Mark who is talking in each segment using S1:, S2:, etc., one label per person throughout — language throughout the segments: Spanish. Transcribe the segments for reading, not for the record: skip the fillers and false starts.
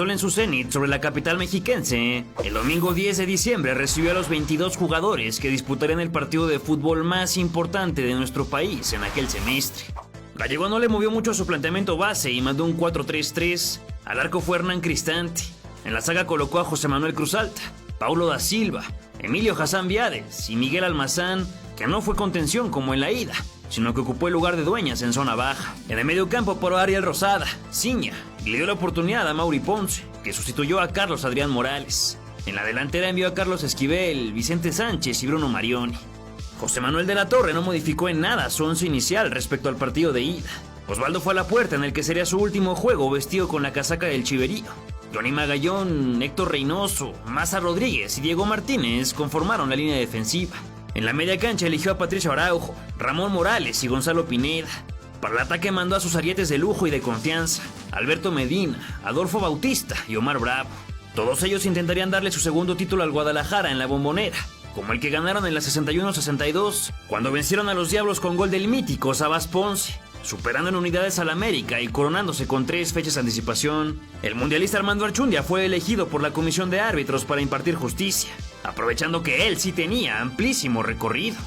S1: sol en su cenit sobre la capital mexiquense, el domingo 10 de diciembre recibió a los 22 jugadores que disputarían el partido de fútbol más importante de nuestro país en aquel semestre. Gallego no le movió mucho a su planteamiento base y mandó un 4-3-3. Al arco fue Hernán Cristante. En la saga colocó a José Manuel Cruzalta, Paulo da Silva, Emilio Hassan Viades y Miguel Almazán, que no fue contención como en la ida, sino que ocupó el lugar de Dueñas en zona baja. En el medio campo paró a Ariel Rosada, Ciña, y le dio la oportunidad a Mauri Ponce, que sustituyó a Carlos Adrián Morales. En la delantera envió a Carlos Esquivel, Vicente Sánchez y Bruno Marioni. José Manuel de la Torre no modificó en nada su once inicial respecto al partido de ida. Osvaldo fue a la puerta en el que sería su último juego vestido con la casaca del Chiverío. Johnny Magallón, Héctor Reynoso, Maza Rodríguez y Diego Martínez conformaron la línea defensiva. En la media cancha eligió a Patricio Araujo, Ramón Morales y Gonzalo Pineda. Para el ataque mandó a sus arietes de lujo y de confianza, Alberto Medina, Adolfo Bautista y Omar Bravo. Todos ellos intentarían darle su segundo título al Guadalajara en la Bombonera, como el que ganaron en la 61-62, cuando vencieron a los Diablos con gol del mítico Sabas Ponce, superando en unidades al América y coronándose con 3 fechas de anticipación. El mundialista Armando Archundia fue elegido por la comisión de árbitros para impartir justicia, aprovechando que él sí tenía amplísimo recorrido.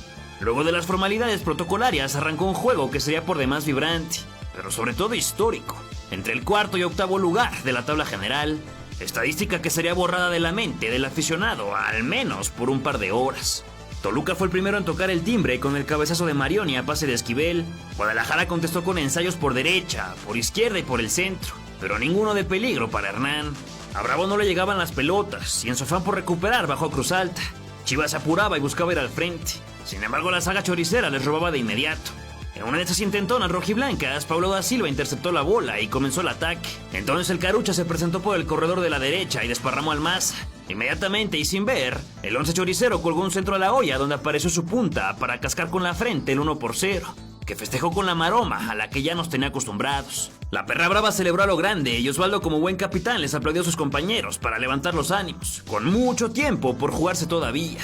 S1: Luego de las formalidades protocolarias arrancó un juego que sería por demás vibrante, pero sobre todo histórico, entre el cuarto y octavo lugar de la tabla general, estadística que sería borrada de la mente del aficionado al menos por un par de horas. Toluca fue el primero en tocar el timbre con el cabezazo de Marioni a pase de Esquivel. Guadalajara contestó con ensayos por derecha, por izquierda y por el centro, pero ninguno de peligro para Hernán. A Bravo no le llegaban las pelotas y en su afán por recuperar bajó a Cruzalta. Chivas se apuraba y buscaba ir al frente. Sin embargo, la saga choricera les robaba de inmediato. En una de esas intentonas rojiblancas, Paulo da Silva interceptó la bola y comenzó el ataque. Entonces el Carucha se presentó por el corredor de la derecha y desparramó al Maza. Inmediatamente y sin ver, el once choricero colgó un centro a la olla donde apareció su punta para cascar con la frente el 1-0, que festejó con la maroma a la que ya nos tenía acostumbrados. La perra brava celebró a lo grande y Osvaldo, como buen capitán, les aplaudió a sus compañeros para levantar los ánimos, con mucho tiempo por jugarse todavía.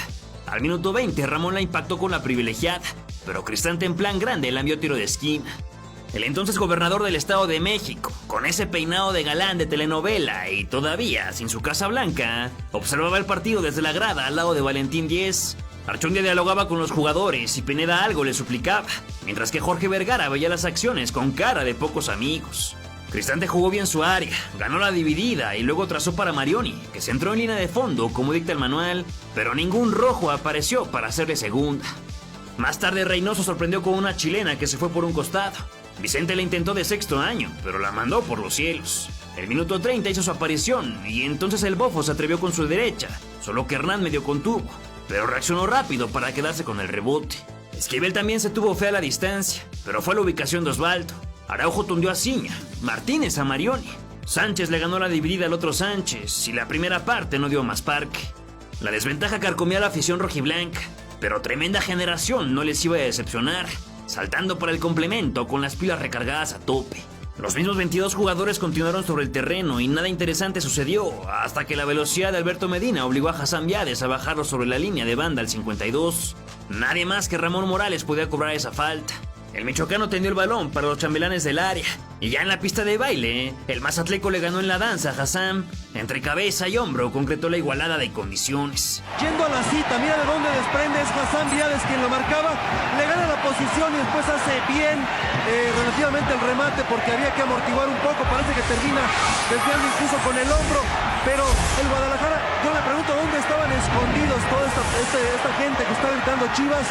S1: Al minuto 20 Ramón la impactó con la privilegiada, pero Cristante en plan grande la envió tiro de esquina. El entonces gobernador del Estado de México, con ese peinado de galán de telenovela y todavía sin su Casa Blanca, observaba el partido desde la grada al lado de Valentín Díez. Archundia dialogaba con los jugadores y Pineda algo le suplicaba, mientras que Jorge Vergara veía las acciones con cara de pocos amigos. Cristante jugó bien su área, ganó la dividida y luego trazó para Marioni, que se entró en línea de fondo como dicta el manual, pero ningún rojo apareció para hacerle segunda. Más tarde Reynoso sorprendió con una chilena que se fue por un costado. Vicente la intentó de sexto año, pero la mandó por los cielos. El minuto 30 hizo su aparición y entonces el Bofo se atrevió con su derecha, solo que Hernán medio contuvo, pero reaccionó rápido para quedarse con el rebote. Esquivel también se tuvo fe a la distancia, pero fue a la ubicación de Osvaldo. Araujo tundió a Ciña, Martínez a Marioni. Sánchez le ganó la dividida al otro Sánchez y la primera parte no dio más parque. La desventaja carcomía a la afición rojiblanca, pero tremenda generación no les iba a decepcionar, saltando para el complemento con las pilas recargadas a tope. Los mismos 22 jugadores continuaron sobre el terreno y nada interesante sucedió hasta que la velocidad de Alberto Medina obligó a Hassan Viades a bajarlo sobre la línea de banda al 52. Nadie más que Ramón Morales podía cobrar esa falta. El michoacano tendió el balón para los chambelanes del área y ya en la pista de baile, el mazatleco le ganó en la danza a Hassan. Entre cabeza y hombro concretó la igualada de condiciones.
S2: Yendo a la cita, mira de dónde desprende, es Hassan Viades quien lo marcaba, le gana la posición y después hace bien relativamente el remate porque había que amortiguar un poco, parece que termina desviando incluso con el hombro, pero el Guadalajara, yo le pregunto dónde estaban escondidos toda esta gente que está gritando Chivas.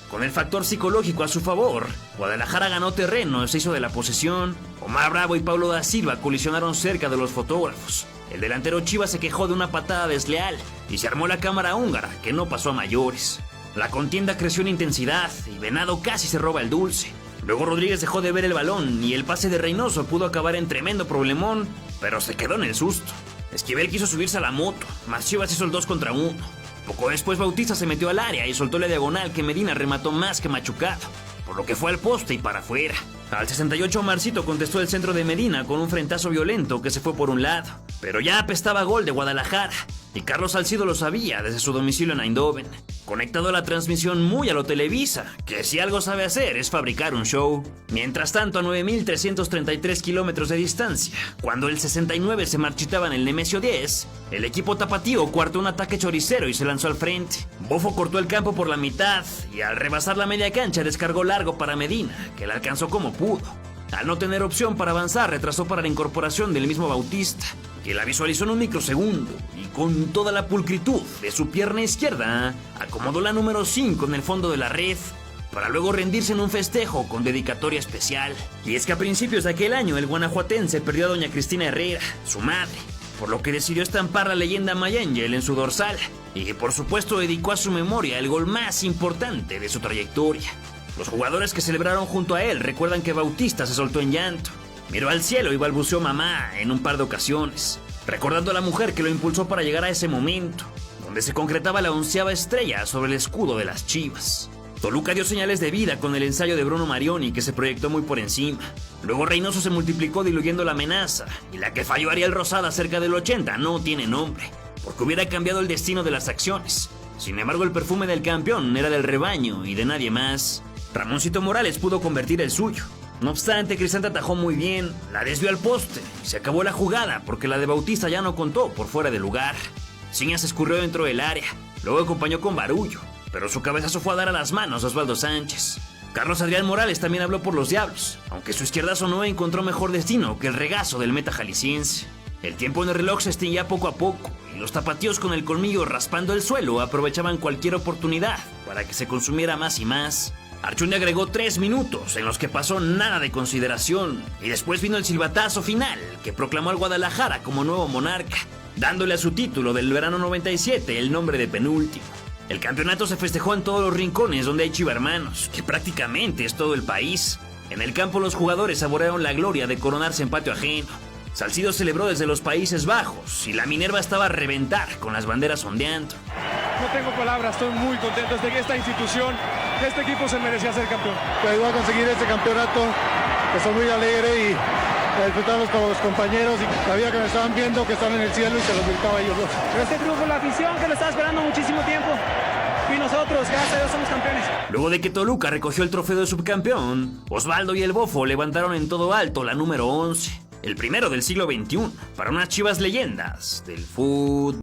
S1: Con el factor psicológico a su favor, Guadalajara ganó terreno, se hizo de la posesión. Omar Bravo y Paulo da Silva colisionaron cerca de los fotógrafos. El delantero Chivas se quejó de una patada desleal y se armó la cámara húngara, que no pasó a mayores. La contienda creció en intensidad y Venado casi se roba el dulce. Luego Rodríguez dejó de ver el balón y el pase de Reynoso pudo acabar en tremendo problemón, pero se quedó en el susto. Esquivel quiso subirse a la moto, mas Chivas hizo el 2 contra 1. Poco después Bautista se metió al área y soltó la diagonal que Medina remató más que machucado, por lo que fue al poste y para afuera. Al 68 Omarcito contestó el centro de Medina con un frentazo violento que se fue por un lado. pero ya apestaba gol de Guadalajara, y Carlos Salcido lo sabía desde su domicilio en Eindhoven, conectado a la transmisión muy a lo Televisa, que si algo sabe hacer es fabricar un show. Mientras tanto, a 9.333 kilómetros de distancia, cuando el 69 se marchitaba en el Nemesio 10, el equipo tapatío coartó un ataque choricero y se lanzó al frente. Bofo cortó el campo por la mitad y al rebasar la media cancha descargó largo para Medina, que la alcanzó como pudo. Al no tener opción para avanzar, retrasó para la incorporación del mismo Bautista, que la visualizó en un microsegundo y con toda la pulcritud de su pierna izquierda, acomodó la número 5 en el fondo de la red, para luego rendirse en un festejo con dedicatoria especial. Y es que a principios de aquel año el guanajuatense perdió a doña Cristina Herrera, su madre, por lo que decidió estampar la leyenda Mayangel en su dorsal, y por supuesto dedicó a su memoria el gol más importante de su trayectoria. Los jugadores que celebraron junto a él recuerdan que Bautista se soltó en llanto, miró al cielo y balbuceó mamá en un par de ocasiones, recordando a la mujer que lo impulsó para llegar a ese momento, donde se concretaba la 11ª estrella sobre el escudo de las Chivas. Toluca dio señales de vida con el ensayo de Bruno Marioni, que se proyectó muy por encima. Luego Reynoso se multiplicó diluyendo la amenaza, y la que falló Ariel Rosada cerca del 80 no tiene nombre, porque hubiera cambiado el destino de las acciones. Sin embargo, el perfume del campeón era del rebaño y de nadie más. Ramoncito Morales pudo convertir el suyo. No obstante, Cristante atajó muy bien, la desvió al poste y se acabó la jugada porque la de Bautista ya no contó por fuera de lugar. Ciña se escurrió dentro del área, luego acompañó con Barullo, pero su cabezazo fue a dar a las manos a Osvaldo Sánchez. Carlos Adrián Morales también habló por los Diablos, aunque su izquierdazo no encontró mejor destino que el regazo del meta jalisciense. El tiempo en el reloj se extinguía poco a poco y los tapatíos con el colmillo raspando el suelo aprovechaban cualquier oportunidad para que se consumiera más y más. Archundia agregó 3 minutos en los que pasó nada de consideración y después vino el silbatazo final que proclamó al Guadalajara como nuevo monarca, dándole a su título del verano 97 el nombre de penúltimo. El campeonato se festejó en todos los rincones donde hay chivermanos, que prácticamente es todo el país. En el campo los jugadores saborearon la gloria de coronarse en patio ajeno. Salcido celebró desde los Países Bajos y la Minerva estaba a reventar con las banderas ondeando.
S3: No tengo palabras, estoy muy contento de que esta institución, que este equipo se merecía ser campeón.
S2: Que ayudó a conseguir este campeonato, que soy muy alegre y a disfrutarlos con los compañeros y sabía que me estaban viendo, que están en el cielo y se los gritaba a ellos dos.
S3: Pero este triunfo, la afición que lo estaba esperando muchísimo tiempo y nosotros, gracias a Dios, somos campeones.
S1: Luego de que Toluca recogió el trofeo de subcampeón, Osvaldo y el Bofo levantaron en todo alto la número 11, el primero del siglo XXI, para unas Chivas leyendas del fútbol.